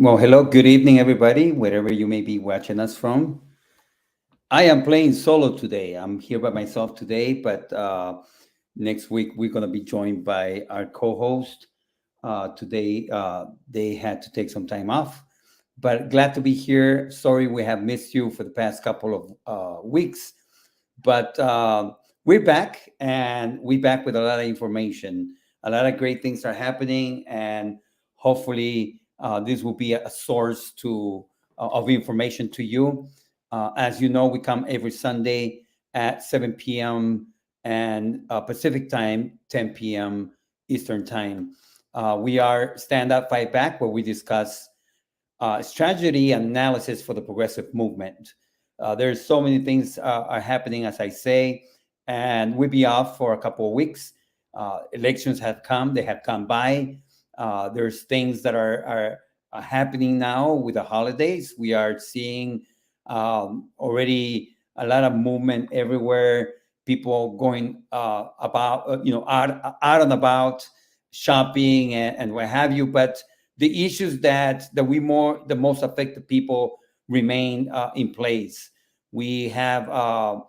Well, hello, good evening, everybody, wherever you may be watching us from. I am playing solo today. I'm here by myself today, but next week we're going to be joined by our co host. Today, they had to take some time off, but glad to be here. Sorry we have missed you for the past couple of weeks, but we're back and we're back with a lot of information. A lot of great things are happening, and hopefully, this will be a source of information to you. As you know, we come every Sunday at 7 p.m. and Pacific time, 10 p.m. Eastern time. We are Stand Up, Fight Back, where we discuss strategy and analysis for the progressive movement. There's so many things are happening, as I say, and we'll be off for a couple of weeks. Elections have come; they have come by. There's things that are happening now with the holidays. We are seeing already a lot of movement everywhere. People going about, out and about, shopping and what have you. But the issues that the most affected people remain in place. We have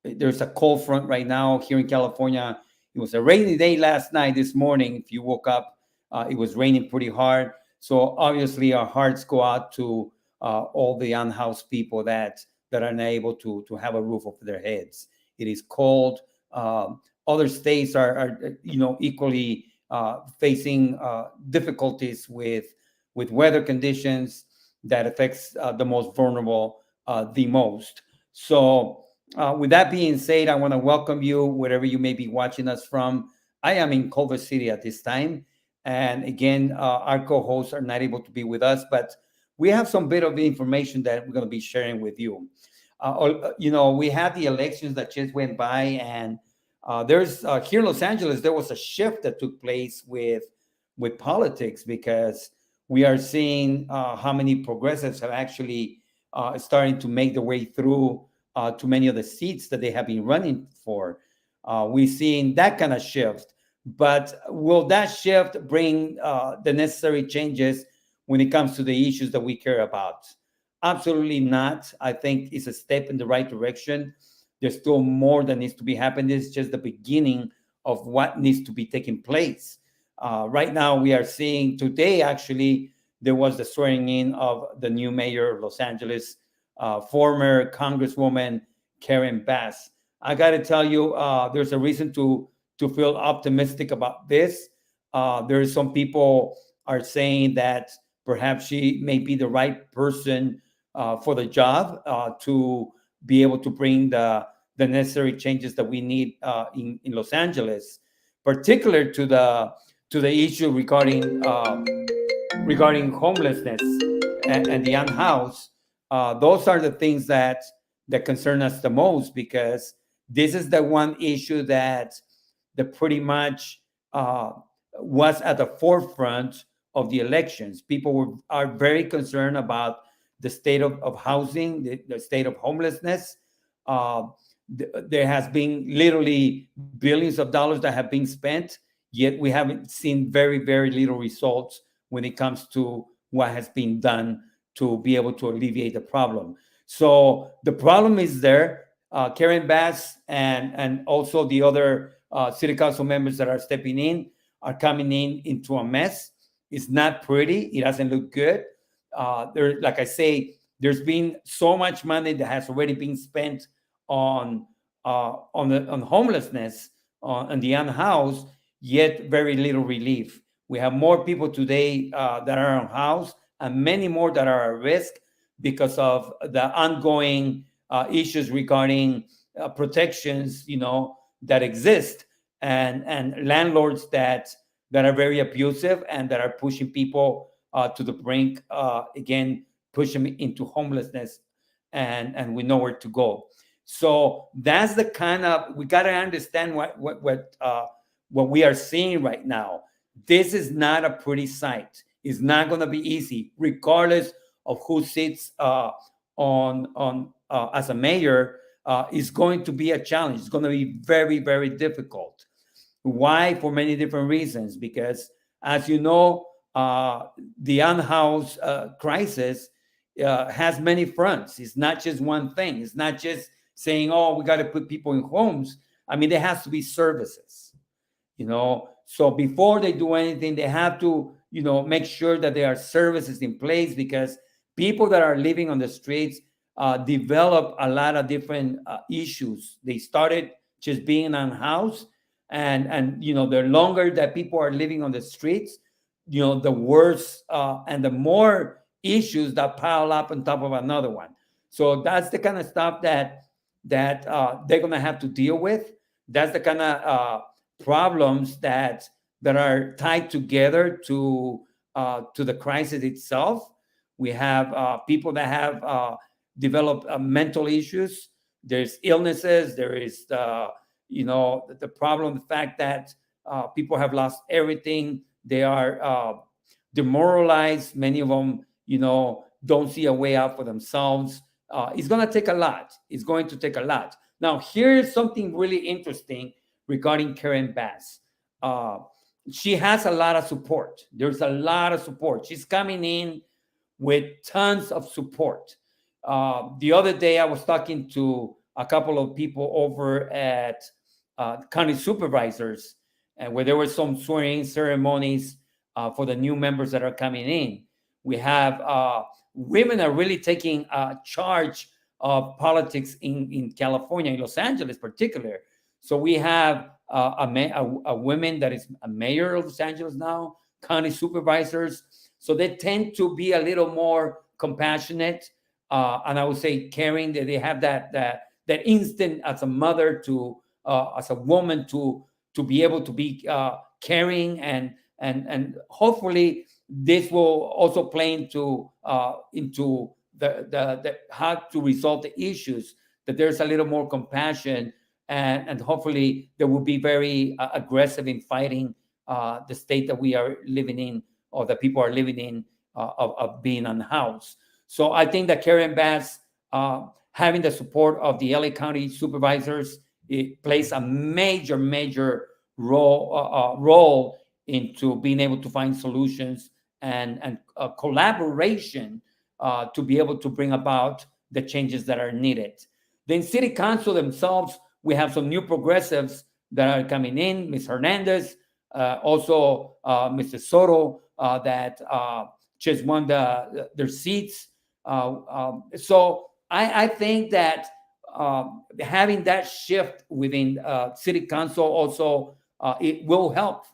there's a cold front right now here in California. It was a rainy day last night. This morning, if you woke up, it was raining pretty hard. So obviously, our hearts go out to all the unhoused people that are unable to have a roof over their heads. It is cold. Other states are equally facing difficulties with weather conditions that affects the most vulnerable the most. So, with that being said, I want to welcome you wherever you may be watching us from. I am in Culver City at this time, and again, our co-hosts are not able to be with us, but we have some bit of information that we're going to be sharing with you. We had the elections that just went by, and there's here in Los Angeles, there was a shift that took place with politics because we are seeing how many progressives have actually starting to make their way through to many of the seats that they have been running for. We've seen that kind of shift, but will that shift bring the necessary changes when it comes to the issues that we care about? Absolutely not. I think it's a step in the right direction. There's still more that needs to be happening. This is just the beginning of what needs to be taking place. Right now, we are seeing today, actually, there was the swearing in of the new mayor of Los Angeles, former Congresswoman Karen Bass. I got to tell you, there's a reason to feel optimistic about this. There's some people are saying that perhaps she may be the right person for the job to be able to bring the necessary changes that we need in Los Angeles, particular to the issue regarding homelessness and the unhoused. Those are the things that concern us the most because this is the one issue that pretty much was at the forefront of the elections. Are very concerned about the state of housing, the state of homelessness. Uh, there has been literally billions of dollars that have been spent, yet we haven't seen very, very little results when it comes to what has been done to be able to alleviate the problem. So the problem is there. Karen Bass and also the other city council members that are stepping in are coming in into a mess. It's not pretty. It doesn't look good. Like I say, there's been so much money that has already been spent on on homelessness and the unhoused, yet very little relief. We have more people today that are unhoused, and many more that are at risk because of the ongoing issues regarding protections, that exist, and landlords that are very abusive and that are pushing people to the brink, again, push them into homelessness, and we know where to go. So that's the kind of, we got to understand what we are seeing right now. This is not a pretty sight. It's not going to be easy, regardless of who sits on as a mayor. Is going to be a challenge. It's going to be very, very difficult. Why? For many different reasons. Because, as you know, uh, the unhoused crisis has many fronts. It's not just one thing. It's not just saying, oh, we got to put people in homes. I mean, there has to be services, So before they do anything, they have to, make sure that there are services in place, because people that are living on the streets develop a lot of different issues. They started just being unhoused, and the longer that people are living on the streets, the worse and the more issues that pile up on top of another one. So that's the kind of stuff that they're gonna have to deal with. That's the kind of problems that are tied together to the crisis itself. We have people that have developed mental issues. There's illnesses. There is the problem, the fact that people have lost everything. They are demoralized. Many of them, don't see a way out for themselves. It's going to take a lot. It's going to take a lot. Now, here's something really interesting regarding Karen Bass. She has a lot of support. There's a lot of support. She's coming in with tons of support. The other day, I was talking to a couple of people over at county supervisors, and where there were some swearing ceremonies for the new members that are coming in. We have women are really taking charge of politics in California, in Los Angeles, particular. So we have a woman that is a mayor of Los Angeles now, county supervisors. So they tend to be a little more compassionate, and I would say caring. That they have that instinct as a mother to, as a woman to be able to be caring, and hopefully this will also play into the how to resolve the issues. That there's a little more compassion. And hopefully they will be very aggressive in fighting the state that we are living in, or that people are living in, of being unhoused. So I think that Karen Bass, having the support of the LA County supervisors, it plays a major role into being able to find solutions and collaboration to be able to bring about the changes that are needed. Then City Council themselves, we have some new progressives that are coming in. Ms. Hernandez, also Mr. Soto, that just won their seats. So I think that having that shift within City Council also, it will help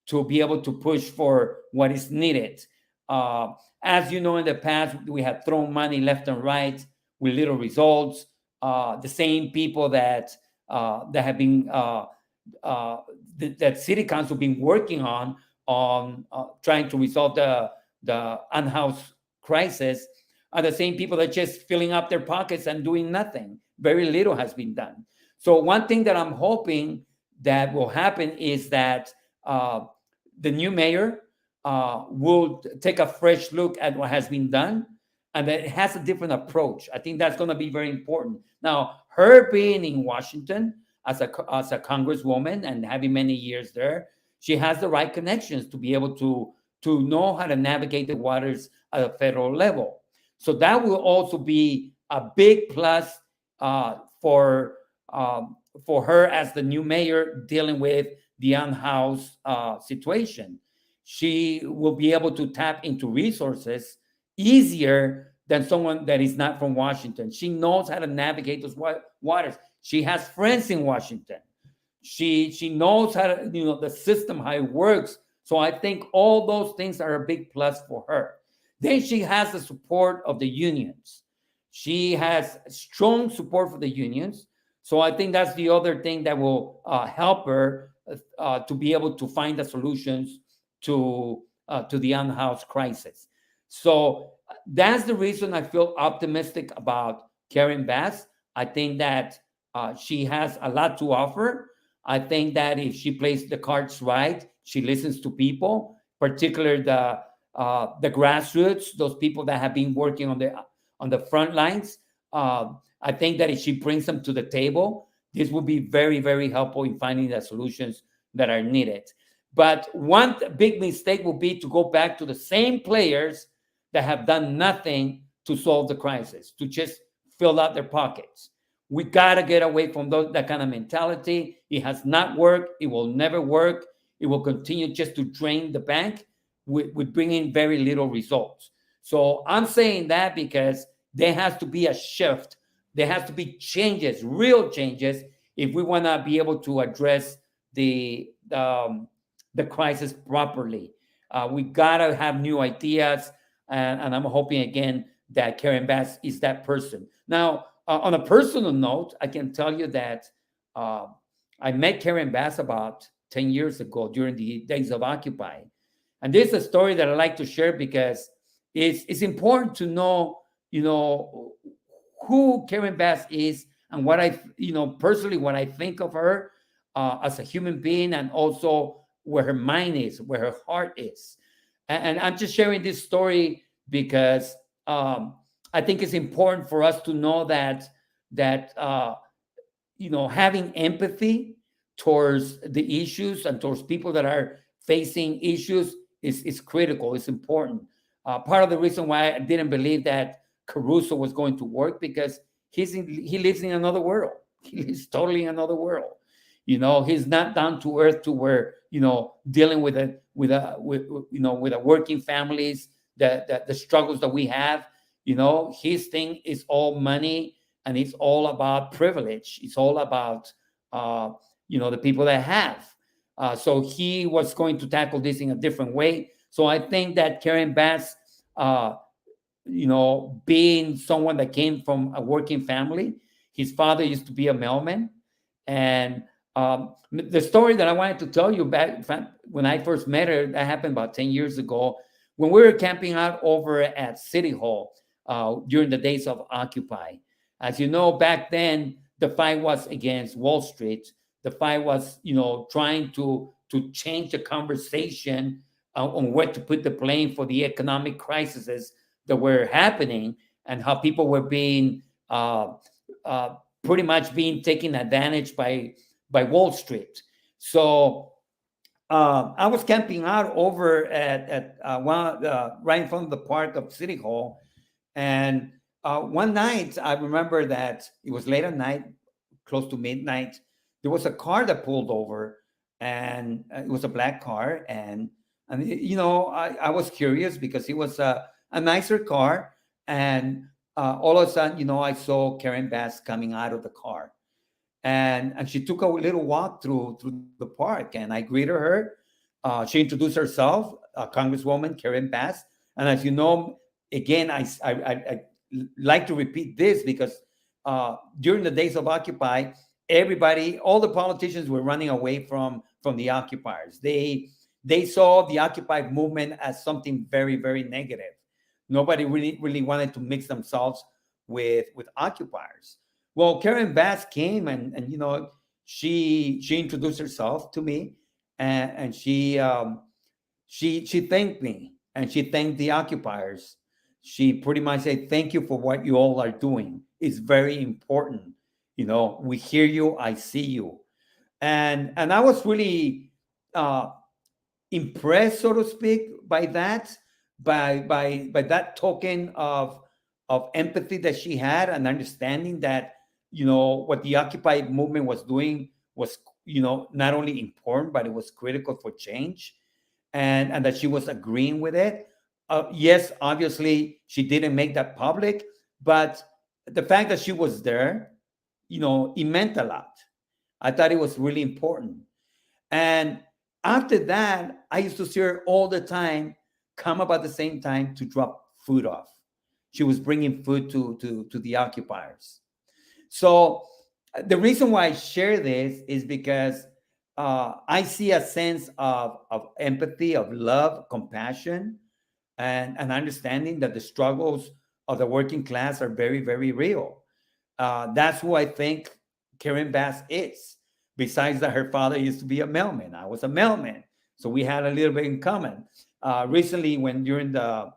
to be able to push for what is needed. As you know, in the past, we have thrown money left and right with little results. The same people that have been that City Council been working on trying to resolve the unhoused crisis are the same people that just filling up their pockets and doing nothing. Very little has been done. So one thing that I'm hoping that will happen is that the new mayor will take a fresh look at what has been done, and that it has a different approach. I think that's going to be very important. Now, her being in Washington as a congresswoman and having many years there, she has the right connections to be able to know how to navigate the waters at a federal level. So that will also be a big plus for her as the new mayor dealing with the unhoused situation. She will be able to tap into resources easier than someone that is not from Washington. She knows how to navigate those waters. She has friends in Washington. She knows how to, the system, how it works. So I think all those things are a big plus for her. Then she has the support of the unions. She has strong support for the unions. So I think that's the other thing that will help her to be able to find the solutions to the unhoused crisis. So that's the reason I feel optimistic about Karen Bass. I think that she has a lot to offer. I think that if she plays the cards right, she listens to people, particularly the grassroots, those people that have been working on the front lines. I think that if she brings them to the table, this will be very, very helpful in finding the solutions that are needed. But one big mistake will be to go back to the same players that have done nothing to solve the crisis, to just fill out their pockets. We got to get away from that kind of mentality. It has not worked. It will never work. It will continue just to drain the bank with bringing very little results. So I'm saying that because there has to be a shift. There has to be changes, real changes, if we want to be able to address the crisis properly. We gotta have new ideas, and I'm hoping again that Karen Bass is that person. Now, on a personal note, I can tell you that uh, I met Karen Bass about 10 years ago during the days of Occupy. And this is a story that I like to share because it's important to know, who Karen Bass is and what personally, what I think of her as a human being, and also where her mind is, where her heart is. And I'm just sharing this story because I think it's important for us to know that having empathy towards the issues and towards people that are facing issues is critical. It's important. Part of the reason why I didn't believe that Caruso was going to work because he lives in another world. He lives totally in another world. He's not down to earth to where dealing with a working families, the struggles that we have. His thing is all money, and it's all about privilege. It's all about the people that have. So he was going to tackle this in a different way. So I think that Karen Bass, being someone that came from a working family, his father used to be a mailman, and the story that I wanted to tell you back when I first met her, that happened about 10 years ago, when we were camping out over at City Hall during the days of Occupy. As you know, back then, the fight was against Wall Street. The fight was, trying to change the conversation on where to put the blame for the economic crises that were happening, and how people were being pretty much being taken advantage by Wall Street. So I was camping out over at right in front of the park of City Hall, and one night I remember that it was late at night, close to midnight. There was a car that pulled over, and it was a black car, and I was curious because it was a nicer car, and all of a sudden, I saw Karen Bass coming out of the car, and she took a little walk through the park, and I greeted her. She introduced herself, Congresswoman Karen Bass, and as you know, again, I like to repeat this because during the days of Occupy, everybody, all the politicians were running away from the occupiers. They saw the Occupy movement as something very, very negative. Nobody really wanted to mix themselves with occupiers. Well, Karen Bass came, and she introduced herself to me, and she thanked me, and she thanked the occupiers. She pretty much said, "Thank you for what you all are doing. It's very important. We hear you, I see you," and I was really impressed, so to speak, by that, by that token of empathy that she had, and understanding that what the Occupy movement was doing was not only important, but it was critical for change, and that she was agreeing with it. Yes, obviously she didn't make that public, but the fact that she was there, it meant a lot. I thought it was really important. And after that, I used to see her all the time come about the same time to drop food off. She was bringing food to the occupiers. So the reason why I share this is because I see a sense of empathy, of love, compassion, and understanding that the struggles of the working class are very, very real. That's who I think Karen Bass is. Besides that, her father used to be a mailman. I was a mailman, so we had a little bit in common. Recently, when during her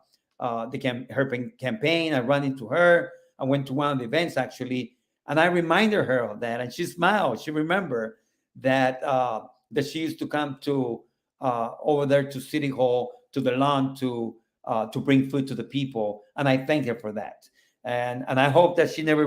campaign, I ran into her. I went to one of the events actually, and I reminded her of that, and she smiled. She remembered that that she used to come to over there to City Hall, to the lawn, to bring food to the people, and I thank her for that. And I hope that she never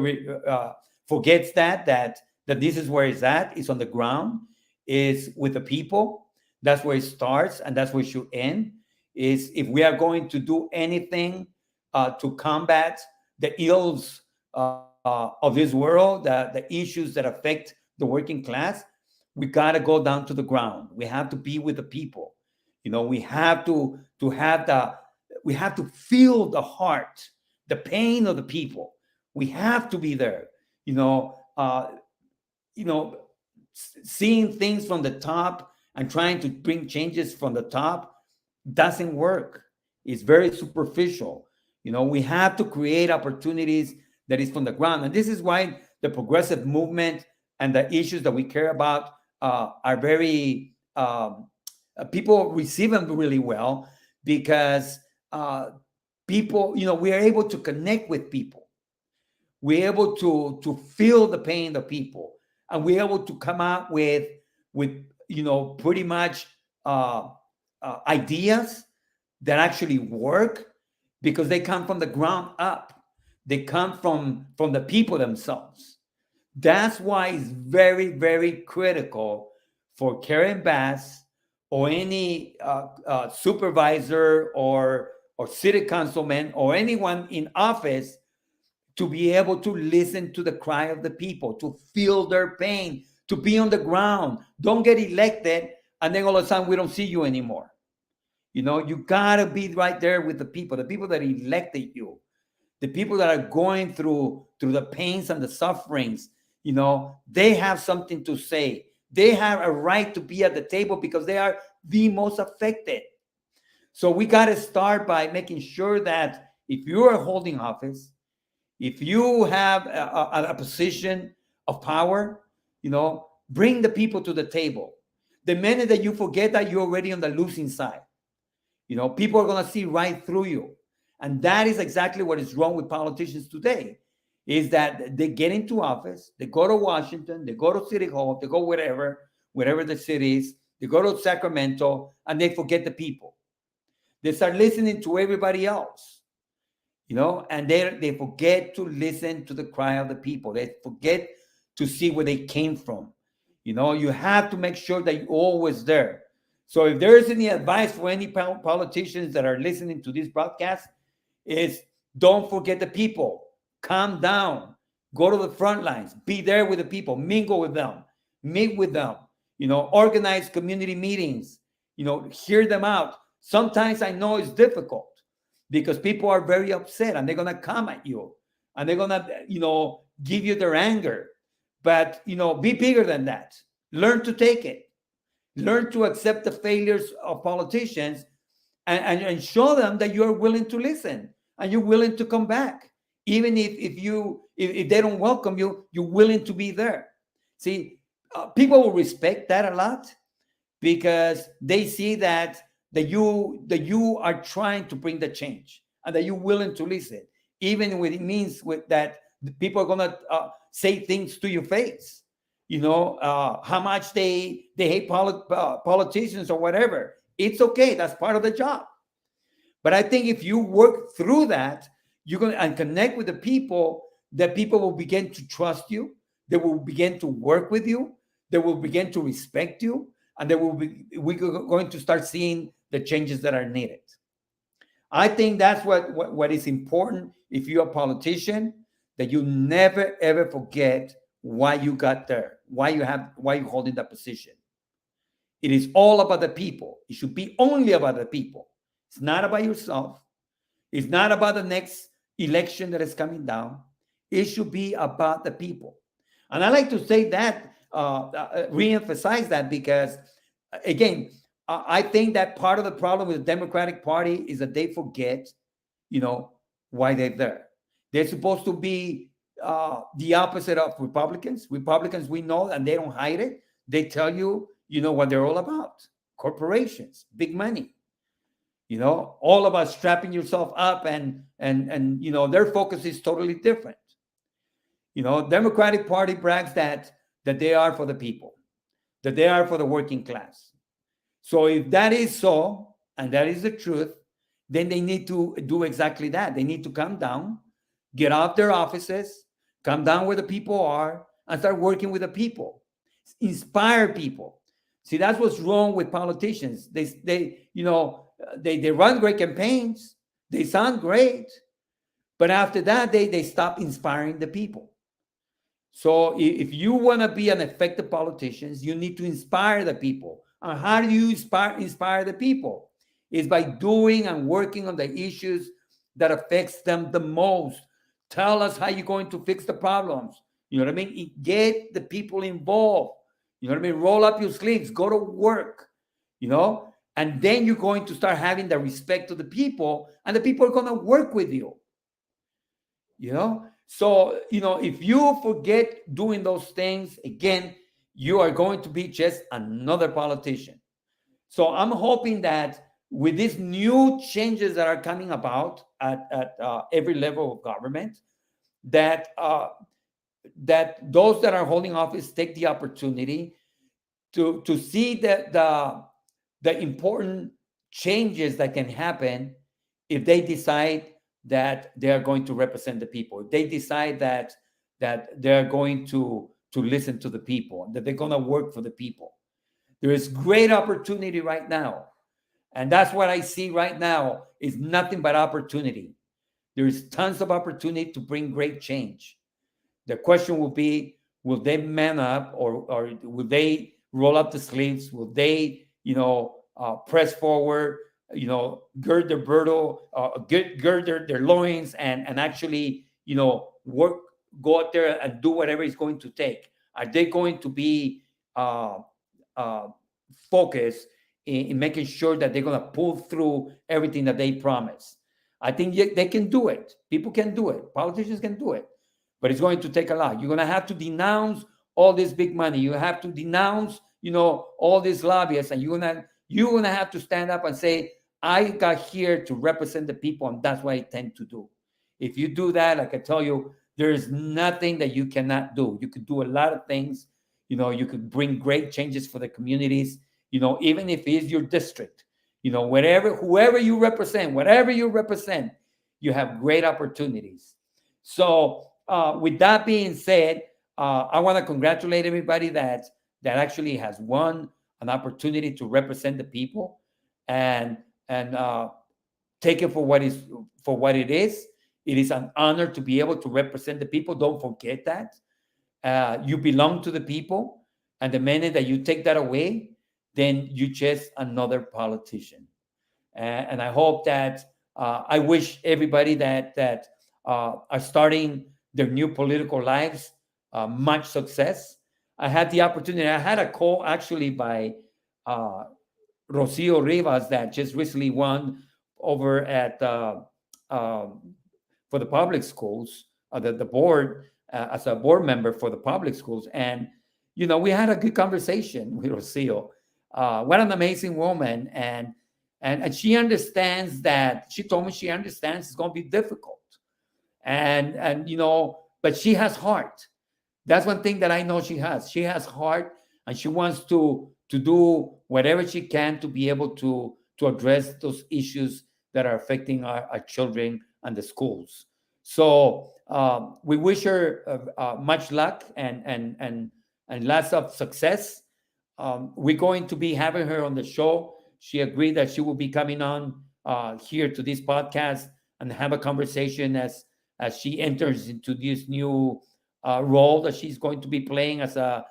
forgets that this is where it's at. It's on the ground. Is with the people. That's where it starts, and that's where it should end. Is if we are going to do anything to combat the ills of this world, the issues that affect the working class, we got to go down to the ground. We have to be with the people. We have to have we have to feel the heart, the pain of the people. We have to be there. Seeing things from the top and trying to bring changes from the top doesn't work. It's very superficial. We have to create opportunities that is from the ground. And this is why the progressive movement and the issues that we care about are very, people receive them really well, because people, we are able to connect with people. We're able to feel the pain of people, and we're able to come out with pretty much ideas that actually work, because they come from the ground up. They come from the people themselves. That's why it's very, very critical for Karen Bass or any supervisor or city councilman or anyone in office to be able to listen to the cry of the people, to feel their pain, to be on the ground. Don't get elected and then all of a sudden we don't see you anymore. You got to be right there with the people that elected you, the people that are going through the pains and the sufferings. They have something to say. They have a right to be at the table because they are the most affected. So we got to start by making sure that if you are holding office, if you have a position of power, bring the people to the table. The minute that you forget that, you're already on the losing side. People are going to see right through you. And that is exactly what is wrong with politicians today, is that they get into office, they go to Washington, they go to City Hall, they go wherever the city is, they go to Sacramento, and they forget the people. They start listening to everybody else, and they forget to listen to the cry of the people. They forget to see where they came from. You have to make sure that you're always there. So if there is any advice for any politicians that are listening to this broadcast, is don't forget the people. Calm down. Go to the front lines. Be there with the people. Mingle with them. Meet with them. Organize community meetings. Hear them out. Sometimes I know it's difficult because people are very upset and they're going to come at you and they're going to, give you their anger. But, be bigger than that. Learn to take it. Learn to accept the failures of politicians and show them that you're willing to listen and you're willing to come back. Even if they don't welcome you, you're willing to be there. See, people will respect that a lot because they see that you are trying to bring the change and that you're willing to listen, even when it means that people are going to say things to your face. How much they hate politicians or whatever. It's okay. That's part of the job. But I think if you work through that, you're going to connect with the people, that people will begin to trust you. They will begin to work with you. They will begin to respect you. And we're going to start seeing the changes that are needed. I think that's what is important if you're a politician, that you never, ever forget why you got there, why you're holding that position. It is all about the people. It should be only about the people. It's not about yourself. It's not about the next election that is coming down. It should be about the people. And I like to say that, re-emphasize that, because, again, I think that part of the problem with the Democratic Party is that they forget, why they're there. They're supposed to be the opposite of Republicans. Republicans, we know, and they don't hide it. They tell you, what they're all about. Corporations, big money. All about strapping yourself up, and their focus is totally different. Democratic Party brags that they are for the people, that they are for the working class. So if that is so, and that is the truth, then they need to do exactly that. They need to come down, get out their offices, come down where the people are, and start working with the people. Inspire people. See, that's what's wrong with politicians. They run great campaigns, they sound great, but after that, they stop inspiring the people. So if you want to be an effective politician, you need to inspire the people. And how do you inspire the people? Is by doing and working on the issues that affects them the most. Tell us how you're going to fix the problems. You know what I mean? Get the people involved. You know what I mean? Roll up your sleeves, go to work, and then you're going to start having the respect of the people, and the people are going to work with you. So, if you forget doing those things, again, you are going to be just another politician. So I'm hoping that with these new changes that are coming about at every level of government, that those that are holding office take the opportunity to see that the important changes that can happen if they decide that they are going to represent the people. If they decide that they're going to listen to the people, that they're going to work for the people. There is great opportunity right now. And that's what I see right now is nothing but opportunity. There is tons of opportunity to bring great change. The question will be, will they man up or will they roll up the sleeves? Will they, press forward, gird their girdle, gird their loins and actually, work, go out there and do whatever it's going to take? Are they going to be focused in making sure that they're going to pull through everything that they promise? I think they can do it. People can do it. Politicians can do it. But it's going to take a lot. You're going to have to denounce all this big money. You have to denounce, all these lobbyists, and you're going to have to stand up and say, I got here to represent the people, and that's what I tend to do. If you do that, like I tell you, there is nothing that you cannot do. You could do a lot of things. You could bring great changes for the communities, even if it is your district, whoever you represent, whatever you represent, you have great opportunities. So with that being said, I want to congratulate everybody that actually has won an opportunity to represent the people and take it for what it is. It is an honor to be able to represent the people. Don't forget that. You belong to the people, and the minute that you take that away, then you're just another politician. And I hope that I wish everybody that are starting their new political lives much success. I had the opportunity. I had a call actually by Rocio Rivas that just recently won over at for the public schools, the board as a board member for the public schools, and we had a good conversation with Rocio. What an amazing woman, and she understands that. She told me she understands it's going to be difficult, and but she has heart. That's one thing that I know she has. She has heart, and she wants to do whatever she can to be able to address those issues that are affecting our children and the schools. So we wish her much luck and lots of success. We're going to be having her on the show. She agreed that she will be coming on here to this podcast and have a conversation as she enters into this new role that she's going to be playing as a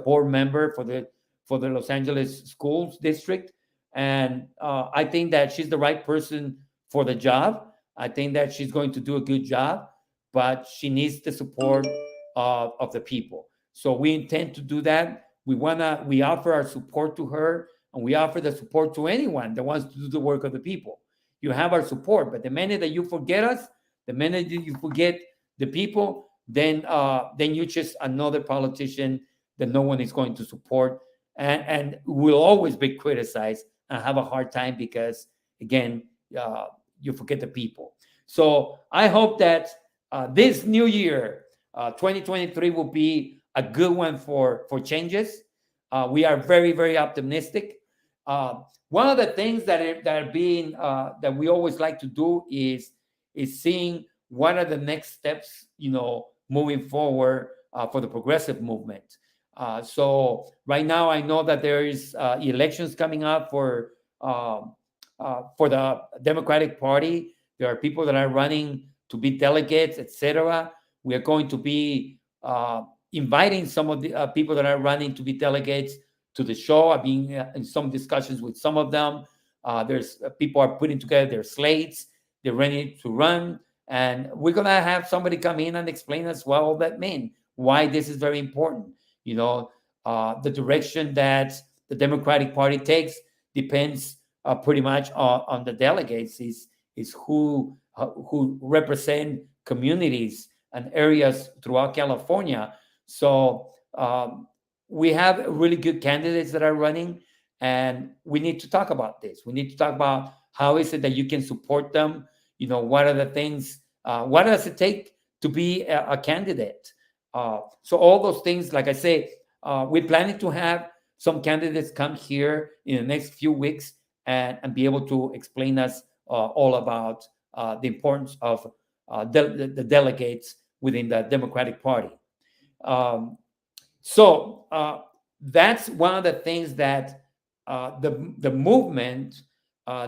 board member for the Los Angeles Schools District. And I think that she's the right person for the job. I think that she's going to do a good job, but she needs the support of the people. So we intend to do that. We offer our support to her, and we offer the support to anyone that wants to do the work of the people. You have our support, but the minute that you forget us, the minute that you forget the people, then you're just another politician that no one is going to support, and will always be criticized and have a hard time because, again, you forget the people. So I hope that this new year, 2023, will be a good one for changes. We are very, very optimistic. One of the things that are being that we always like to do is seeing what are the next steps, moving forward for the progressive movement. So right now, I know that there is elections coming up for the Democratic Party. There are people that are running to be delegates, etc. We are going to be inviting some of the people that are running to be delegates to the show. I've been in some discussions with some of them. There's people are putting together their slates. They're ready to run, and we're gonna have somebody come in and explain as well what that means, why this is very important. The direction that the Democratic Party takes depends pretty much on the delegates. Is who represent communities and areas throughout California. So we have really good candidates that are running, and we need to talk about this. We need to talk about how is it that you can support them. What are the things? What does it take to be a candidate? So all those things, like I say, we're planning to have some candidates come here in the next few weeks and be able to explain us all about the importance of the delegates within the Democratic Party. So that's one of the things that the movement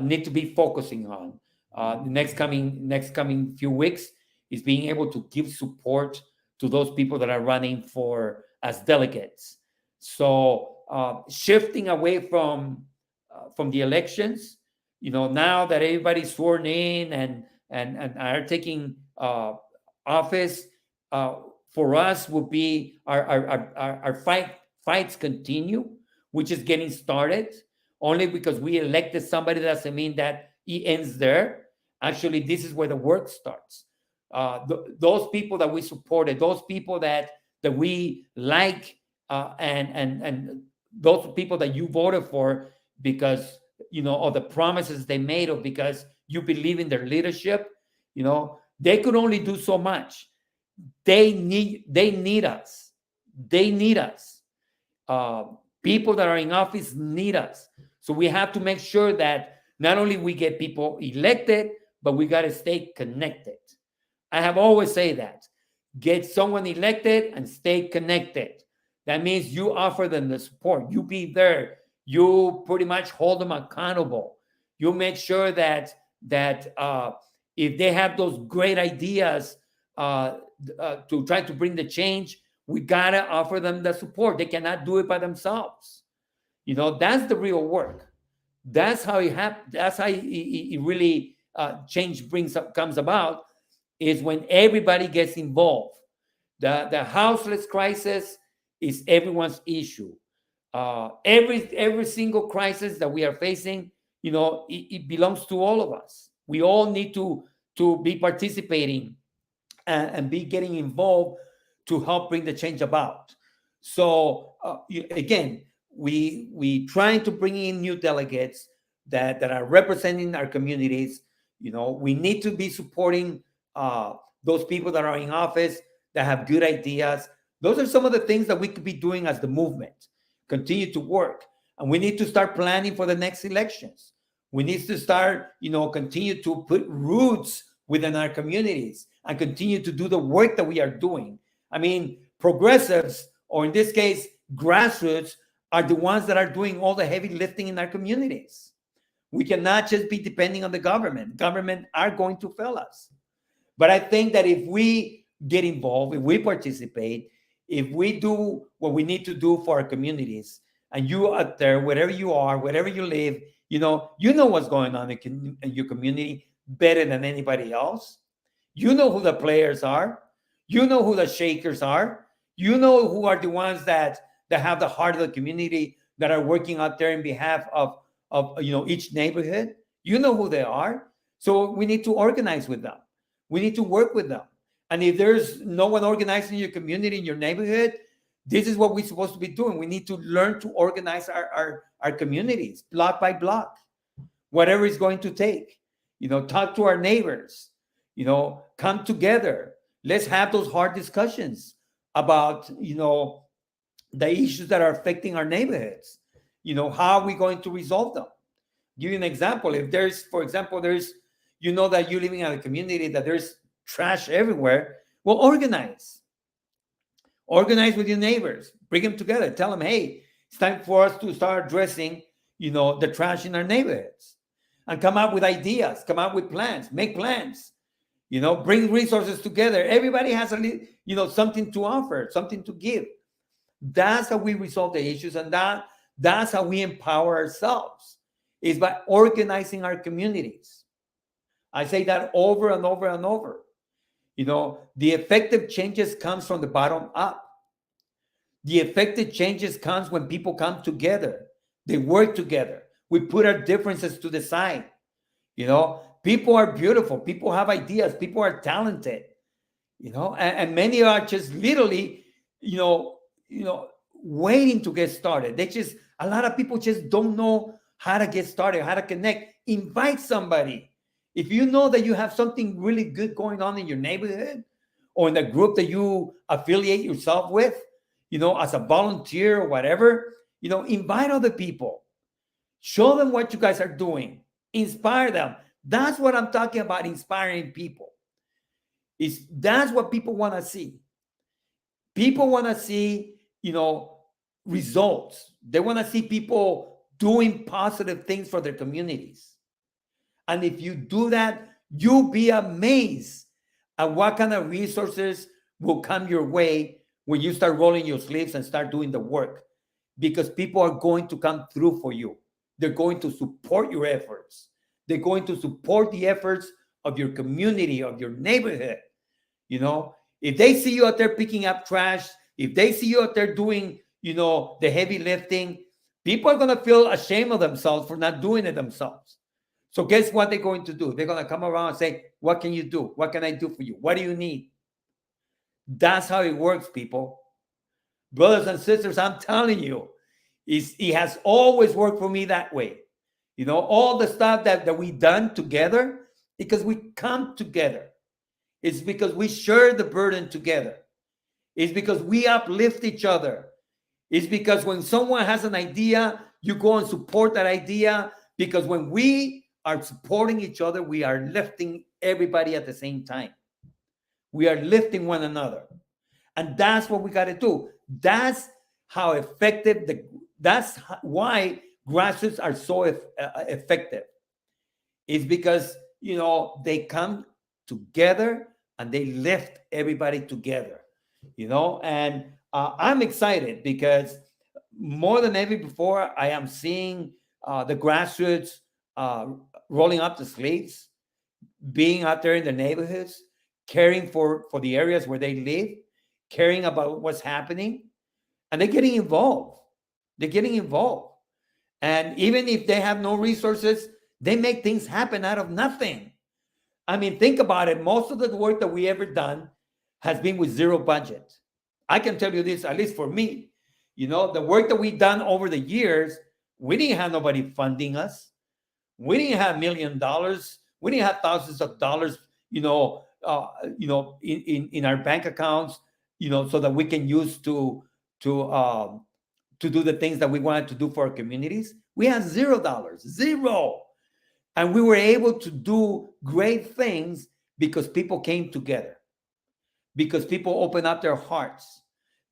need to be focusing on. The next coming few weeks is being able to give support to those people that are running for as delegates. So shifting away from the elections, now that everybody's sworn in and are taking office, for us will be our fights continue, which is getting started. Only because we elected somebody doesn't mean that it ends there. Actually, this is where the work starts. Those people that we supported, those people that we like, and those people that you voted for because of the promises they made, or because you believe in their leadership, they could only do so much. They need us. They need us. People that are in office need us. So we have to make sure that not only we get people elected, but we got to stay connected. I have always said that. Get someone elected and stay connected. That means you offer them the support. You be there. You pretty much hold them accountable. You make sure that if they have those great ideas to try to bring the change, we gotta offer them the support. They cannot do it by themselves. That's the real work. That's how it happens. That's how it really change comes about, is when everybody gets involved. The houseless crisis is everyone's issue. Every single crisis that we are facing, it belongs to all of us. We all need to be participating and be getting involved to help bring the change about. So again, we trying to bring in new delegates that are representing our communities. We need to be supporting those people that are in office that have good ideas. Those are some of the things that we could be doing as the movement. Continue to work, and we need to start planning for the next elections. We need to start, continue to put roots within our communities and continue to do the work that we are doing. I mean, progressives, or in this case, grassroots, are the ones that are doing all the heavy lifting in our communities. We cannot just be depending on the government. Government are going to fail us. But I think that if we get involved, if we participate, if we do what we need to do for our communities, and you out there, wherever you are, wherever you live, you know what's going on in your community better than anybody else. You know who the players are. You know who the shakers are. You know who are the ones that have the heart of the community, that are working out there in behalf of each neighborhood. You know who they are. So we need to organize with them. We need to work with them. And if there's no one organizing your community, in your neighborhood, this is what we're supposed to be doing. We need to learn to organize our communities block by block, whatever it's going to take. Talk to our neighbors, come together. Let's have those hard discussions about, the issues that are affecting our neighborhoods. how are we going to resolve them? Give you an example. If there's, for example, that you're living in a community that there's trash everywhere, well, organize with your neighbors, bring them together, tell them, hey, it's time for us to start addressing, the trash in our neighborhoods, and come up with ideas, come up with plans, make plans, bring resources together. Everybody has something to offer, something to give. That's how we resolve the issues, and that's how we empower ourselves, is by organizing our communities. I say that over and over and over. The effective changes comes from the bottom up. The effective changes comes when people come together. They work together. We put our differences to the side. People are beautiful. People have ideas. People are talented. And many are just literally, waiting to get started. A lot of people just don't know how to get started, how to connect. Invite somebody. If you know that you have something really good going on in your neighborhood or in the group that you affiliate yourself with, as a volunteer or whatever, invite other people. Show them what you guys are doing. Inspire them. That's what I'm talking about, inspiring people. That's what people want to see. People want to see, results. They want to see people doing positive things for their communities. And if you do that, you'll be amazed at what kind of resources will come your way when you start rolling your sleeves and start doing the work. Because people are going to come through for you. They're going to support your efforts. They're going to support the efforts of your community, of your neighborhood. If they see you out there picking up trash, if they see you out there doing, the heavy lifting, people are going to feel ashamed of themselves for not doing it themselves. So guess what they're going to do? They're going to come around and say, what can you do? What can I do for you? What do you need? That's how it works, people. Brothers and sisters, I'm telling you, it has always worked for me that way. All the stuff that we've done together, because we come together. It's because we share the burden together. It's because we uplift each other. It's because when someone has an idea, you go and support that idea. Because when we are supporting each other, we are lifting everybody at the same time. We are lifting one another. And that's what we got to do. That's how effective, that's why grassroots are so effective. It's because, they come together and they lift everybody together, and I'm excited because more than ever before, I am seeing the grassroots rolling up the sleeves, being out there in the neighborhoods, caring for the areas where they live, caring about what's happening, and they're getting involved. And even if they have no resources, they make things happen out of nothing. I mean, think about it. Most of the work that we ever done has been with zero budget. I can tell you this, at least for me, the work that we've done over the years, we didn't have nobody funding us. We didn't have $1 million. We didn't have thousands of dollars, in our bank accounts, so that we can use to do the things that we wanted to do for our communities. We had $0, zero. And we were able to do great things because people came together, because people opened up their hearts,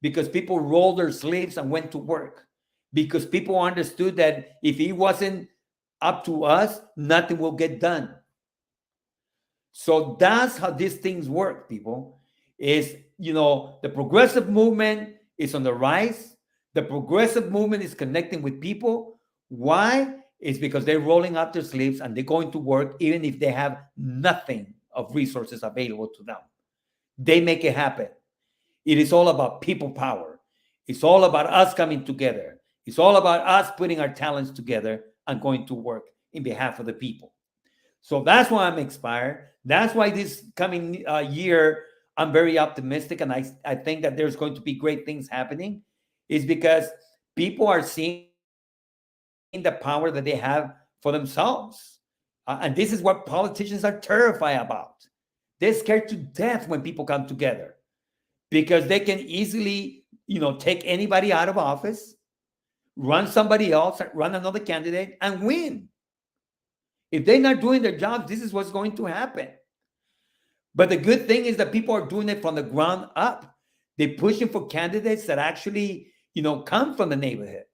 because people rolled their sleeves and went to work, because people understood that if it wasn't up to us, nothing will get done. So that's how these things work, people. The progressive movement is on the rise. The progressive movement is connecting with people. Why? It's because they're rolling up their sleeves and they're going to work even if they have nothing of resources available to them. They make it happen. It is all about people power. It's all about us coming together. It's all about us putting our talents together and going to work in behalf of the people. So that's why I'm inspired. That's why this coming year, I'm very optimistic. And I think that there's going to be great things happening. Is because people are seeing the power that they have for themselves. And this is what politicians are terrified about. They're scared to death when people come together because they can easily, take anybody out of office, run somebody else, run another candidate, and win. If they're not doing their job, this is what's going to happen. But the good thing is that people are doing it from the ground up. They're pushing for candidates that actually, come from the neighborhood,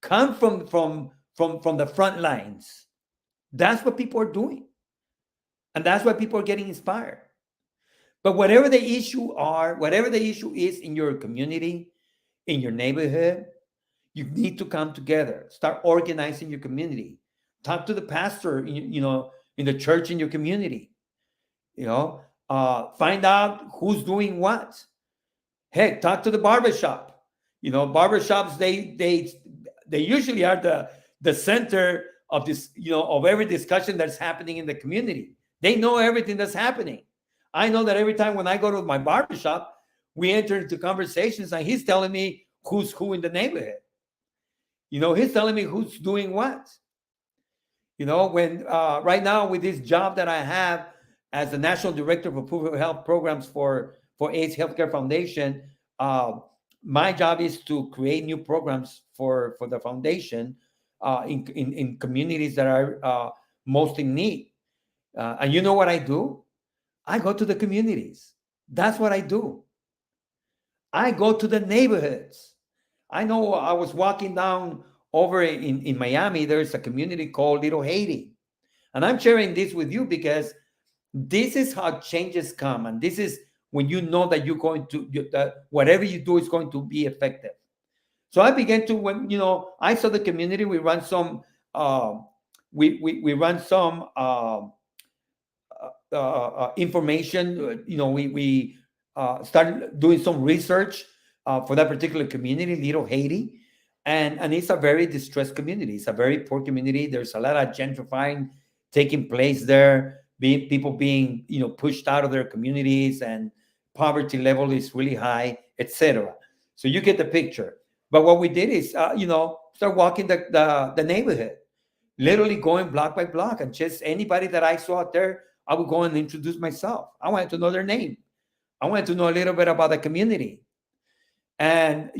come from the front lines. That's what people are doing. And that's why people are getting inspired. But whatever the issue is in your community, in your neighborhood, you need to come together, start organizing your community. Talk to the pastor, in the church in your community. Find out who's doing what. Heck, talk to the barbershop. Barbershops, they usually are the center of this, of every discussion that's happening in the community. They know everything that's happening. I know that every time when I go to my barbershop, we enter into conversations and he's telling me who's who in the neighborhood. He's telling me who's doing what. When right now with this job that I have as the National Director for Proof of Health Programs for AIDS Healthcare Foundation, my job is to create new programs for the foundation in communities that are most in need. And you know what I do? I go to the communities. That's what I do. I go to the neighborhoods. I know I was walking down over in Miami. There's a community called Little Haiti. And I'm sharing this with you because this is how changes come. And this is when you know that you're going to, that whatever you do is going to be effective. So I began to, when, I saw the community, we run some, we run some information, we started doing some research for that particular community, Little Haiti. And it's a very distressed community. It's a very poor community. There's a lot of gentrifying taking place there, people being, pushed out of their communities, and poverty level is really high, etc. So you get the picture. But what we did is, start walking the neighborhood, literally going block by block, and just anybody that I saw out there, I would go and introduce myself. I wanted to know their name. I wanted to know a little bit about the community. And,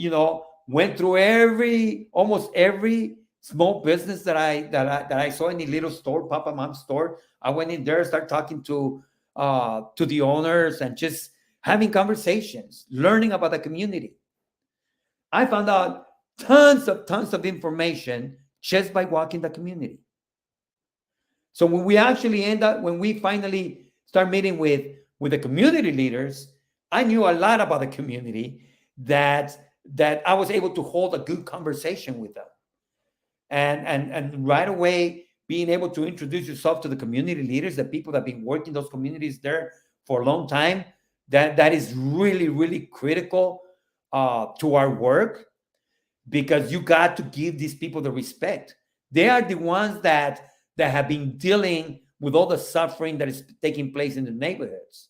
went through almost every small business that I saw, any little store, Papa Mom store. I went in there, started talking to the owners and just having conversations, learning about the community. I found out tons of information just by walking the community. So when we finally start meeting with the community leaders, I knew a lot about the community that I was able to hold a good conversation with them. And right away, being able to introduce yourself to the community leaders, the people that have been working those communities there for a long time, that is really, really critical to our work, because you got to give these people the respect. They are the ones that have been dealing with all the suffering that is taking place in the neighborhoods.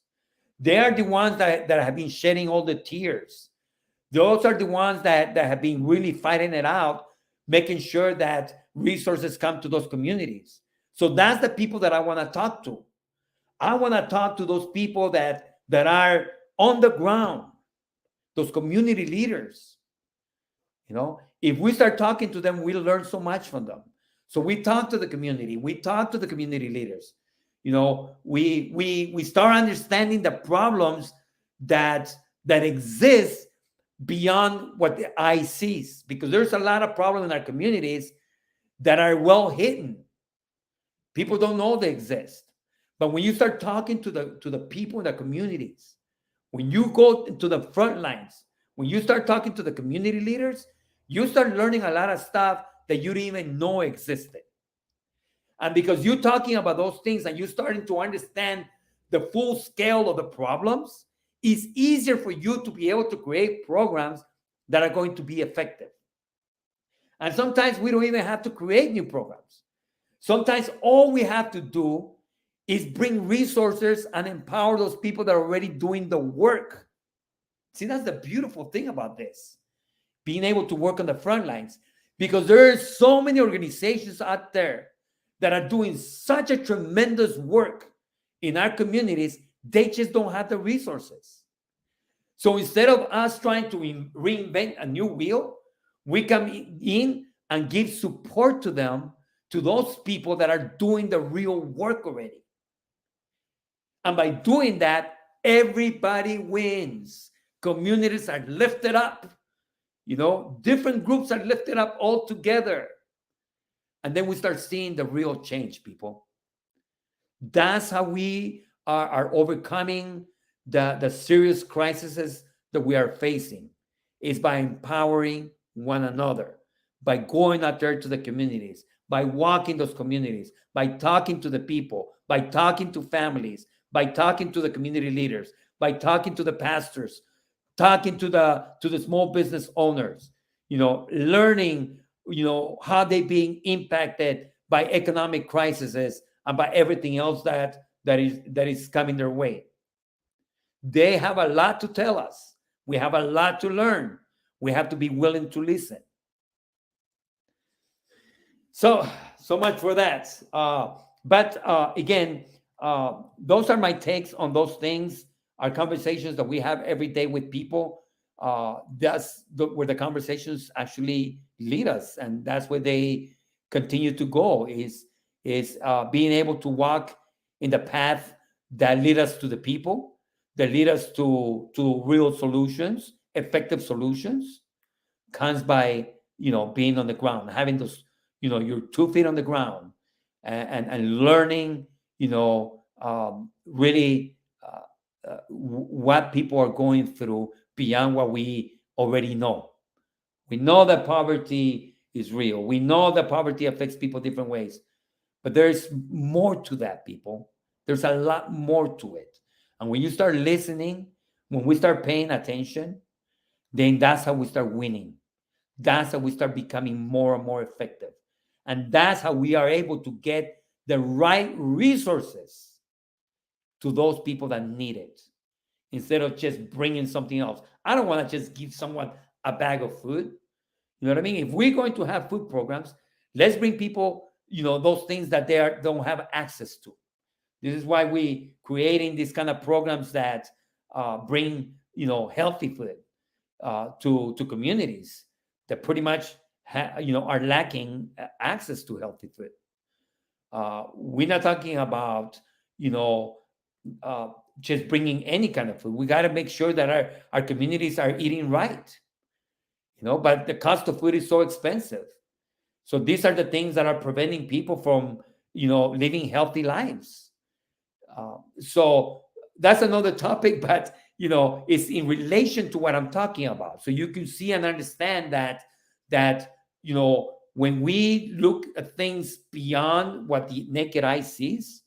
They are the ones that have been shedding all the tears. Those are the ones that have been really fighting it out, making sure that resources come to those communities. So that's the people that I want to talk to. I want to talk to those people that are on the ground, those community leaders. If we start talking to them, we'll learn so much from them. So we talk to the community. We talk to the community leaders. We start understanding the problems that exist beyond what the eye sees, because there's a lot of problems in our communities that are well hidden. People don't know they exist. But when you start talking to the people in the communities, when you go to the front lines, when you start talking to the community leaders, you start learning a lot of stuff that you didn't even know existed. And because you're talking about those things and you're starting to understand the full scale of the problems, it's easier for you to be able to create programs that are going to be effective. And sometimes we don't even have to create new programs. Sometimes all we have to do is bring resources and empower those people that are already doing the work. See, that's the beautiful thing about this, being able to work on the front lines, because there are so many organizations out there that are doing such a tremendous work in our communities. They just don't have the resources. So instead of us trying to reinvent a new wheel, We come in and give support to them, to those people that are doing the real work already. And by doing that, everybody wins. Communities are lifted up. Different groups are lifted up all together. And then we start seeing the real change, people. That's how we are overcoming the serious crises that we are facing, is by empowering one another, by going out there to the communities, by walking those communities, by talking to the people, by talking to families, by talking to the community leaders, by talking to the pastors, talking to the small business owners, learning, how they're being impacted by economic crises and by everything else that is coming their way. They have a lot to tell us. We have a lot to learn. We have to be willing to listen. So much for that. But again, those are my takes on those things. Our conversations that we have every day with people. That's where the conversations actually lead us, and that's where they continue to go. Is being able to walk in the path that lead us to the people, that lead us to real solutions, effective solutions, comes by being on the ground, having those your 2 feet on the ground, and learning really what people are going through beyond what we already know. We know that poverty is real. We know that poverty affects people different ways, but there's more to that, people. There's a lot more to it. And when you start listening, when we start paying attention, then that's how we start winning. That's how we start becoming more and more effective. And that's how we are able to get the right resources to those people that need it, instead of just bringing something else. I don't want to just give someone a bag of food. You know what I mean? If we're going to have food programs, let's bring people, those things that they don't have access to. This is why we creating these kind of programs that bring, healthy food to communities that pretty much are lacking access to healthy food. We're not talking about, just bringing any kind of food. We got to make sure that our communities are eating right, but the cost of food is so expensive. So these are the things that are preventing people from, living healthy lives. So that's another topic, but, it's in relation to what I'm talking about. So you can see and understand that, when we look at things beyond what the naked eye sees,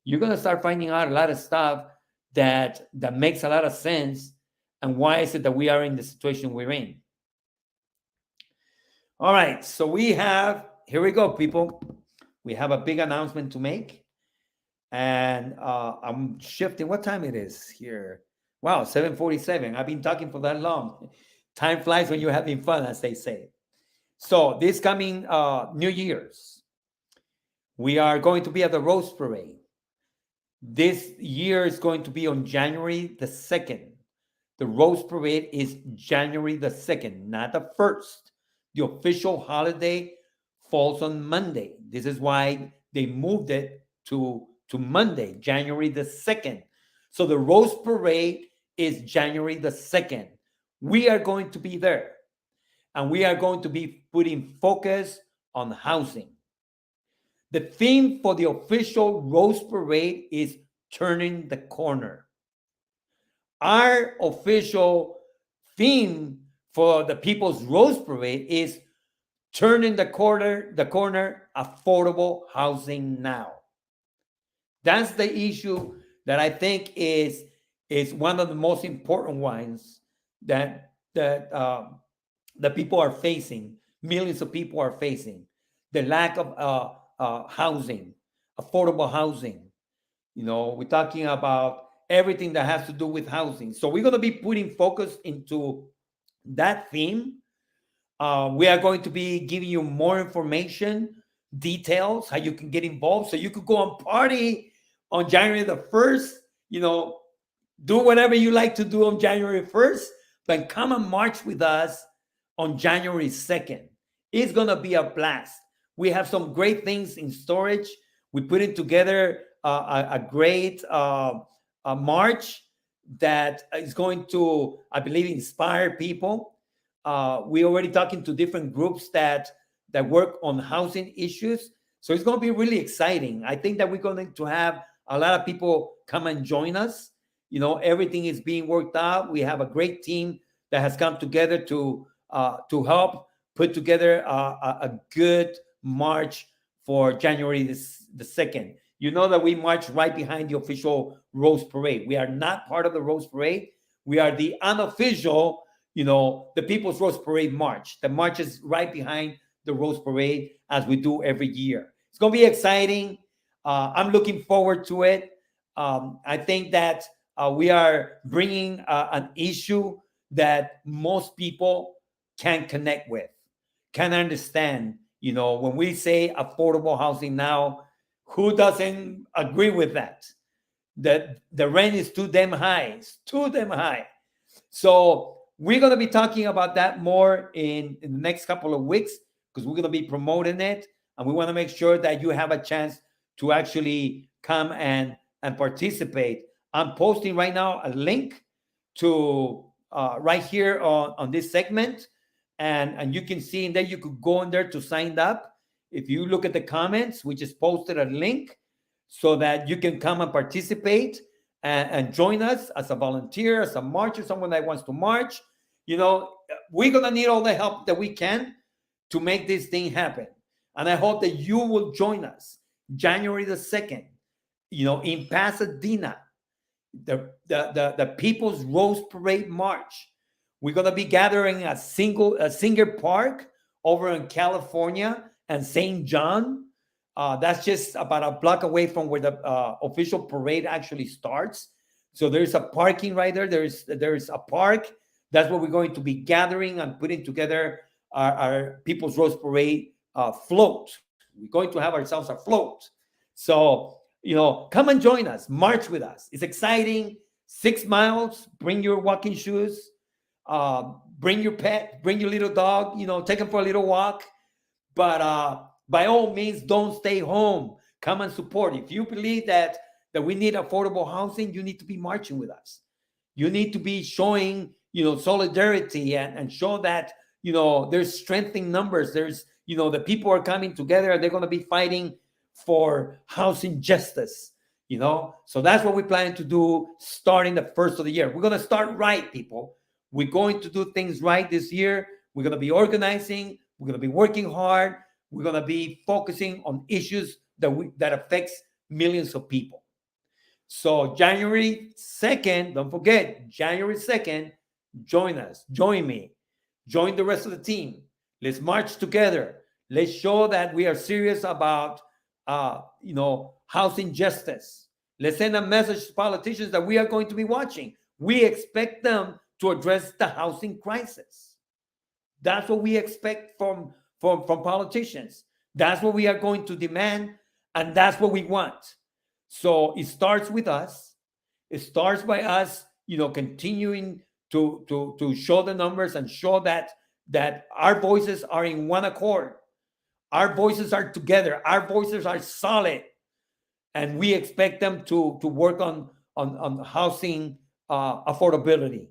you're going to start finding out a lot of stuff that makes a lot of sense. And why is it that we are in the situation we're in? All right. So here we go, people. We have a big announcement to make. And I'm shifting. What time it is here? Wow, 7:47. I've been talking for that long. Time flies when you're having fun, as they say. So this coming New Year's, we are going to be at the Rose Parade. This year is going to be on January the 2nd. The Rose Parade is January the 2nd, not the 1st. The official holiday falls on Monday. This is why they moved it to Monday, January the 2nd. So the Rose Parade is January the 2nd. We are going to be there. And we are going to be putting focus on housing. The theme for the official Rose Parade is turning the corner. Our official theme for the People's Rose Parade is turning the corner, affordable housing now. That's the issue that I think is one of the most important ones that the people are facing, millions of people are facing, the lack of housing, affordable housing. We're talking about everything that has to do with housing. So we're going to be putting focus into that theme. We are going to be giving you more information, details, how you can get involved. So you could go and party on January the 1st, do whatever you like to do on January 1st, but come and march with us on January 2nd. It's going to be a blast. We have some great things in storage. We put it together a great march that is going to, I believe, inspire people. We already talking to different groups that work on housing issues. So it's going to be really exciting. I think that we're going to have a lot of people come and join us. Everything is being worked out. We have a great team that has come together to help put together a good march for January the 2nd. You know that we march right behind the official Rose Parade. We are not part of the Rose Parade. We are the unofficial, the People's Rose Parade March. The march is right behind the Rose Parade, as we do every year. It's going to be exciting. I'm looking forward to it. I think that we are bringing an issue that most people can connect with, can understand. When we say affordable housing now, who doesn't agree with that? That the rent is too damn high. It's too damn high. So we're going to be talking about that more in the next couple of weeks, because we're going to be promoting it. And we want to make sure that you have a chance to actually come and participate. I'm posting right now a link to right here on this segment. And you can see in there, you could go in there to sign up. If you look at the comments, we just posted a link so that you can come and participate and join us as a volunteer, as a marcher, someone that wants to march. We're going to need all the help that we can to make this thing happen. And I hope that you will join us January the 2nd, in Pasadena, the People's Rose Parade March. We're going to be gathering at Singer Park over in California and St. John. That's just about a block away from where the official parade actually starts. So there's a parking right there. There's a park. That's where we're going to be gathering and putting together our People's Rose Parade float. We're going to have ourselves a float. So, come and join us. March with us. It's exciting. 6 miles. Bring your walking shoes. Bring your pet. Bring your little dog. Take them for a little walk. But by all means, don't stay home. Come and support. If you believe that we need affordable housing, you need to be marching with us. You need to be showing, solidarity and show that, there's strength in numbers. There's, the people are coming together. They're going to be fighting for housing justice, So that's what we're planning to do starting the first of the year. We're going to start right, people. We're going to do things right this year. We're going to be organizing. We're going to be working hard. We're going to be focusing on issues that affects millions of people. So January 2nd, don't forget, January 2nd, join us. Join me. Join the rest of the team. Let's march together. Let's show that we are serious about, housing justice. Let's send a message to politicians that we are going to be watching. We expect them to address the housing crisis. That's what we expect from politicians. That's what we are going to demand, and that's what we want. So it starts with us. It starts by us, continuing to show the numbers and show that our voices are in one accord. Our voices are together. Our voices are solid, and we expect them to work on housing affordability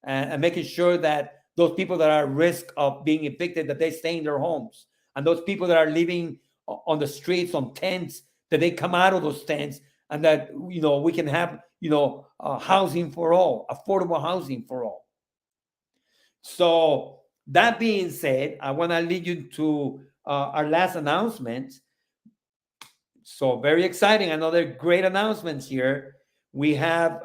and making sure that those people that are at risk of being evicted, that they stay in their homes. And those people that are living on the streets, on tents, that they come out of those tents, and that, we can have, housing for all, affordable housing for all. So that being said, I want to lead you to our last announcement. So very exciting. Another great announcements here. We have,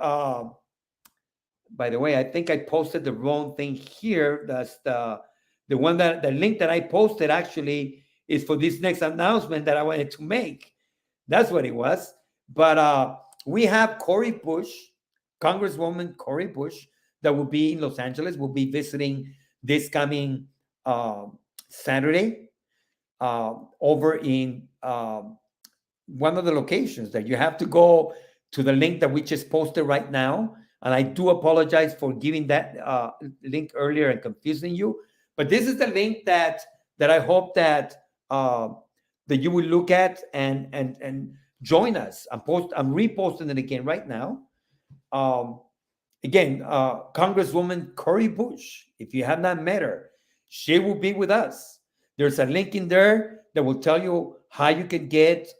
by the way, I think I posted the wrong thing here. That's the link that I posted actually is for this next announcement that I wanted to make. That's what it was. But we have Cori Bush, Congresswoman Cori Bush, that will be in Los Angeles, will be visiting this coming Saturday over in one of the locations that you have to go to the link that we just posted right now. And I do apologize for giving that link earlier and confusing you. But this is the link that I hope that that you will look at and join us. I'm reposting it again right now. Again, Congresswoman Cori Bush. If you have not met her, she will be with us. There's a link in there that will tell you how you can get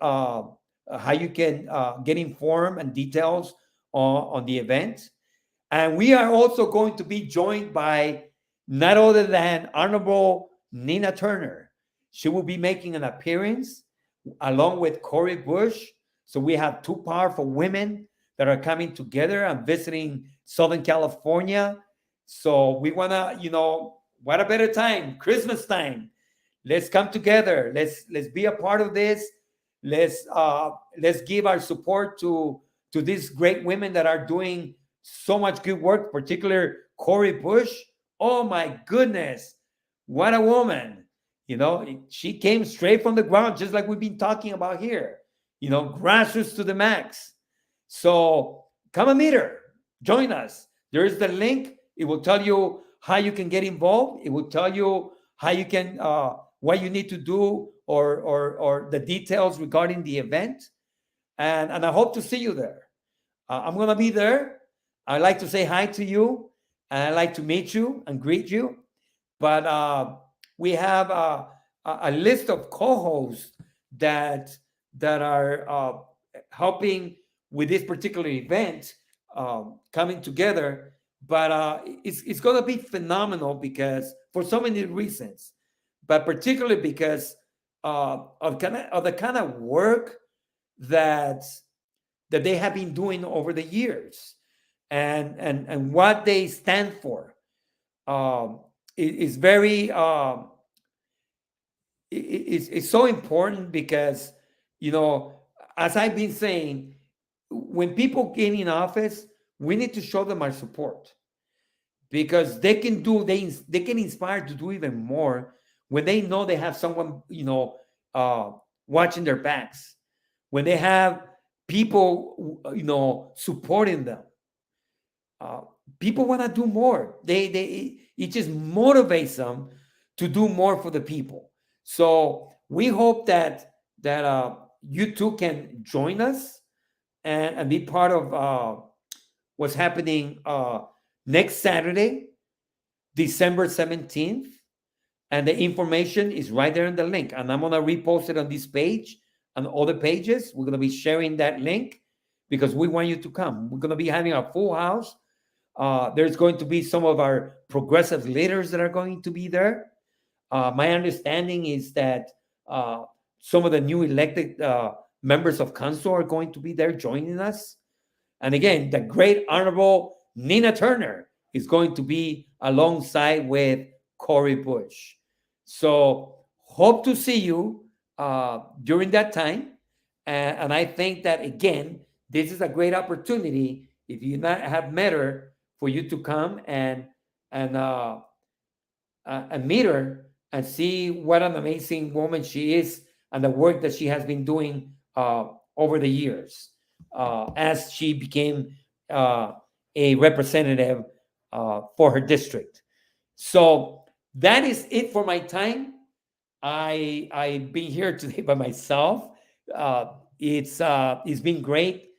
informed and details on the event. And we are also going to be joined by not other than Honorable Nina Turner. She will be making an appearance along with Cori Bush. So we have two powerful women that are coming together and visiting Southern California. So we want to, what a better time, Christmas time. Let's come together. Let's be a part of this. Let's give our support to these great women that are doing so much good work, particularly Cori Bush. Oh my goodness, what a woman. She came straight from the ground, just like we've been talking about here. Grassroots to the max. So come and meet her. Join us. There is the link. It will tell you how you can get involved. It will tell you how you can, what you need to do, or the details regarding the event. And I hope to see you there. I'm going to be there. I'd like to say hi to you, and I'd like to meet you and greet you. But we have a list of co-hosts that are helping with this particular event coming together. But it's going to be phenomenal because for so many reasons, but particularly because of the kind of work that they have been doing over the years, and what they stand for is very it's so important because as I've been saying, when people get in office, we need to show them our support because they can inspire to do even more when they know they have someone watching their backs, when they have people supporting them. People want to do more. It just motivates them to do more for the people. So we hope that you too can join us and be part of what's happening next Saturday, December 17th. And the information is right there in the link. And I'm going to repost it on this page and other pages. We're going to be sharing that link because we want you to come. We're going to be having a full house. There's going to be some of our progressive leaders that are going to be there. My understanding is that some of the new elected members of council are going to be there joining us. And again, the great Honorable Nina Turner is going to be alongside with Cori Bush. So hope to see you during that time. And I think that, again, this is a great opportunity, if you not have met her, for you to come and meet her and see what an amazing woman she is and the work that she has been doing over the years as she became a representative for her district. So that is it for my time. I've been here today by myself. It's been great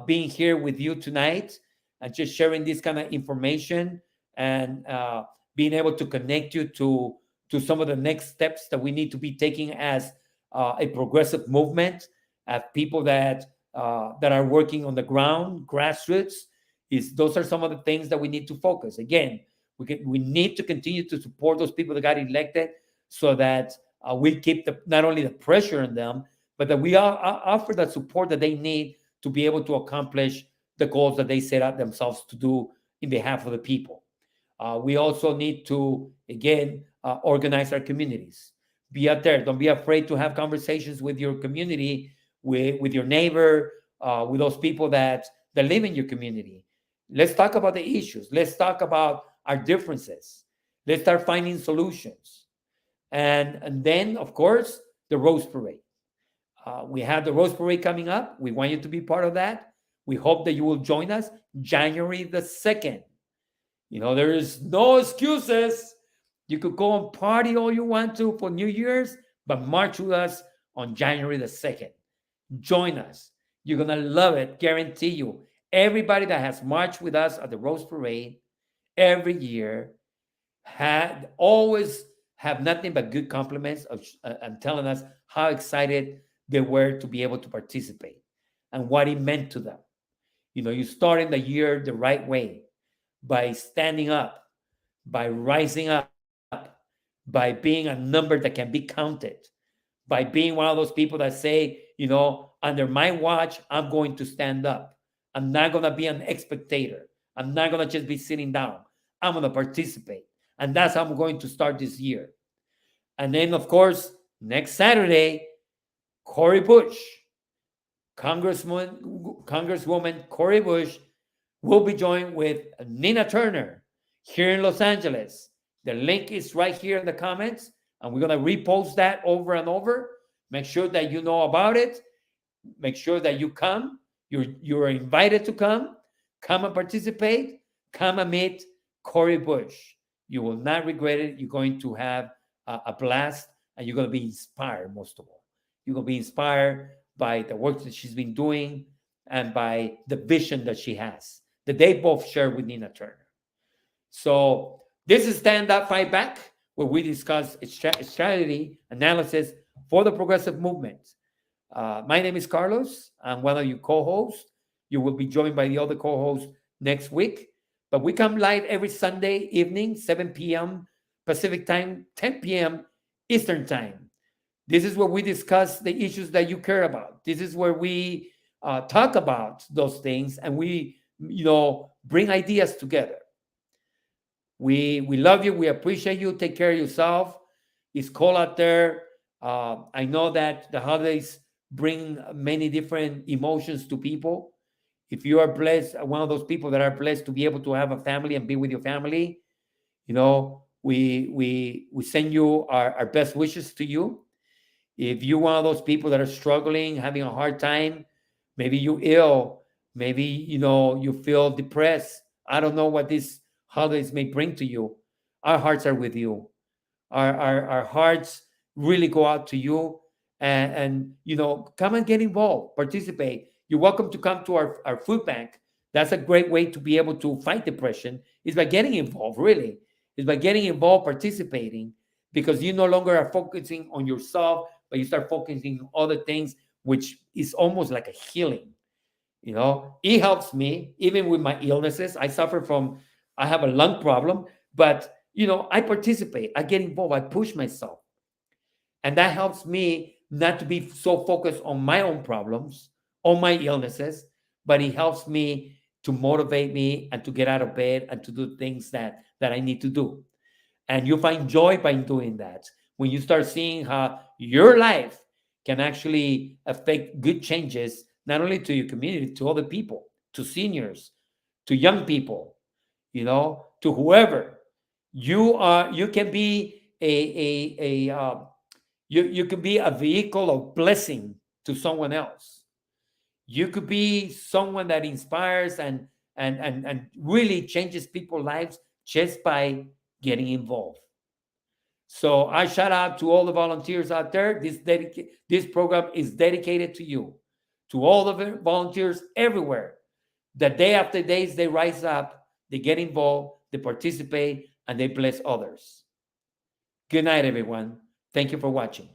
being here with you tonight and just sharing this kind of information and being able to connect you to some of the next steps that we need to be taking as a progressive movement, as people that are working on the ground, grassroots. Those are some of the things that we need to focus. Again, we need to continue to support those people that got elected so that we keep not only the pressure on them, but that we offer the support that they need to be able to accomplish the goals that they set out themselves to do in behalf of the people. We also need to, again, organize our communities. Be out there. Don't be afraid to have conversations with your community, with your neighbor, with those people that live in your community. Let's talk about the issues. Let's talk about our differences. Let's start finding solutions. And then, of course, the Rose Parade. We have the Rose Parade coming up. We want you to be part of that. We hope that you will join us January the 2nd. There is no excuses. You could go and party all you want to for New Year's, but march with us on January the 2nd. Join us. You're going to love it, guarantee you. Everybody that has marched with us at the Rose Parade every year had always have nothing but good compliments and telling us how excited they were to be able to participate and what it meant to them. You starting the year the right way by standing up, by rising up, by being a number that can be counted, by being one of those people that say, under my watch, I'm going to stand up. I'm not going to be an spectator. I'm not going to just be sitting down. I'm going to participate. And that's how I'm going to start this year. And then, of course, next Saturday, Cori Bush, Congresswoman Cori Bush, will be joined with Nina Turner here in Los Angeles. The link is right here in the comments, and we're going to repost that over and over. Make sure that you know about it. Make sure that you come. You're invited to come. Come and participate. Come and meet Cori Bush. You will not regret it. You're going to have a blast, and you're going to be inspired, most of all. You're going to be inspired by the work that she's been doing and by the vision that she has, that they both share with Nina Turner. So this is Stand Up, Fight Back, where we discuss strategy analysis for the progressive movement. My name is Carlos. I'm one of your co-hosts. You will be joined by the other co-hosts next week. But we come live every Sunday evening, 7 p.m. Pacific time, 10 p.m. Eastern time. This is where we discuss the issues that you care about. This is where we talk about those things, and we, bring ideas together. We love you. We appreciate you. Take care of yourself. It's cold out there. I know that the holidays bring many different emotions to people. If you are blessed, one of those people that are blessed to be able to have a family and be with your family, we send you our best wishes to you. If you're one of those people that are struggling, having a hard time, maybe you're ill, maybe you feel depressed. I don't know what these holidays may bring to you. Our hearts are with you. Our hearts really go out to you, and come and get involved, participate. You're welcome to come to our food bank. That's a great way to be able to fight depression, is by getting involved, really. Is by getting involved, participating, because you no longer are focusing on yourself, but you start focusing on other things, which is almost like a healing. It helps me, even with my illnesses. I have a lung problem, but, I participate, I get involved, I push myself. And that helps me not to be so focused on my own problems, on my illnesses, but it helps me to motivate me and to get out of bed and to do things that I need to do. And you find joy by doing that. When you start seeing how your life can actually affect good changes, not only to your community, to other people, to seniors, to young people, to whoever. You can be you can be a vehicle of blessing to someone else. You could be someone that inspires and really changes people's lives just by getting involved. So I shout out to all the volunteers out there. This program is dedicated to you, to all the volunteers everywhere. That day after days, they rise up, they get involved, they participate, and they bless others. Good night, everyone. Thank you for watching.